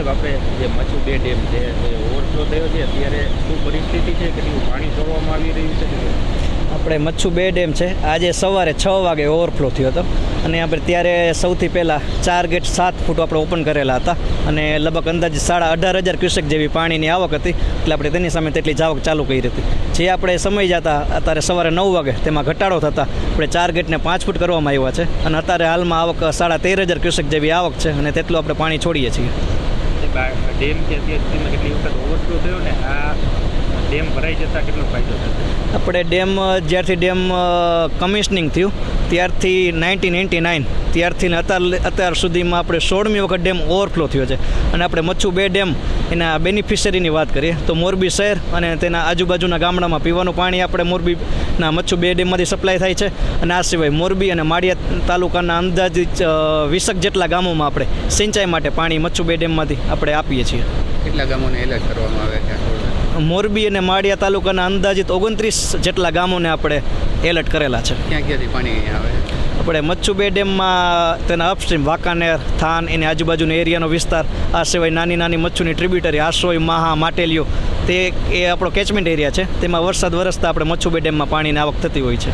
સાહેબ આપણે જે મચ્છુ 2 ડેમ છે એ ઓવરફ્લો થયો છે, અત્યારે શું પરિસ્થિતિ છે, કેટલું પાણી છોડવામાં આવી રહ્યું છે? આપણે મચ્છુ 2 ડેમ છે, આજે સવારે 6 વાગે ઓવરફ્લો થયો હતો અને આપણે ત્યારે સૌથી પહેલાં 4 ગેટ 7 ફૂટ આપણે ઓપન કરેલા હતા અને લગભગ અંદાજે 18,500 ક્યુસેક જેવી પાણીની આવક હતી, એટલે આપણે તેની સામે તેટલી જાવક ચાલુ કરી હતી. જે આપણે સમય જતા અત્યારે સવારે 9 વાગે તેમાં ઘટાડો થતાં આપણે 4 ગેટને 5 ફૂટ કરવામાં આવ્યા છે અને અત્યારે હાલમાં આવક 13,500 ક્યુસેક જેવી આવક છે અને તેટલું આપણે પાણી છોડીએ છીએ. ડેમ છે અત્યાર સુધીમાં કેટલી વખત ઓવરફ્લો થયો ને આ ડેમ ભરાઈ જતાં કેટલો ફાયદો થશે? આપણે ડેમ જ્યારથી ડેમ કમિશનિંગ થયું ત્યારથી 1999 ત્યારથી અત્યાર સુધીમાં આપણે 16મી વખત ડેમ ઓવરફ્લો થયો છે અને આપણે મચ્છુ 2 ડેમ એના બેનિફિશરીની વાત કરીએ તો મોરબી શહેર અને તેના આજુબાજુના ગામડામાં પીવાનું પાણી આપણે મોરબીના મચ્છુ 2 ડેમમાંથી સપ્લાય થાય છે અને આ સિવાય મોરબી અને માળિયા તાલુકાના અંદાજિત 20 જેટલા ગામોમાં આપણે સિંચાઈ માટે પાણી મચ્છુ 2 ડેમમાંથી આપણે આપીએ છીએ. કેટલા ગામોને એલર્ટ કરવામાં આવે છે? મોરબી અને માળિયા તાલુકાના અંદાજિત 29 જેટલા ગામોને આપણે એલર્ટ કરેલા છે. ક્યાંથી પાણી આવે? આપણે મચ્છુ 2 ડેમમાં તેના અપસ્ટ્રીમ વાંકાનેર, થાન, એની આજુબાજુનો એરિયાનો વિસ્તાર, આ સિવાય નાની નાની મચ્છુની ટ્રિબ્યુટરી આસોઈ, માહા, માટેલીઓ, તે એ આપણો કેચમેન્ટ એરિયા છે, તેમાં વરસાદ વરસતા આપણે મચ્છુ 2 ડેમમાં પાણીની આવક થતી હોય છે.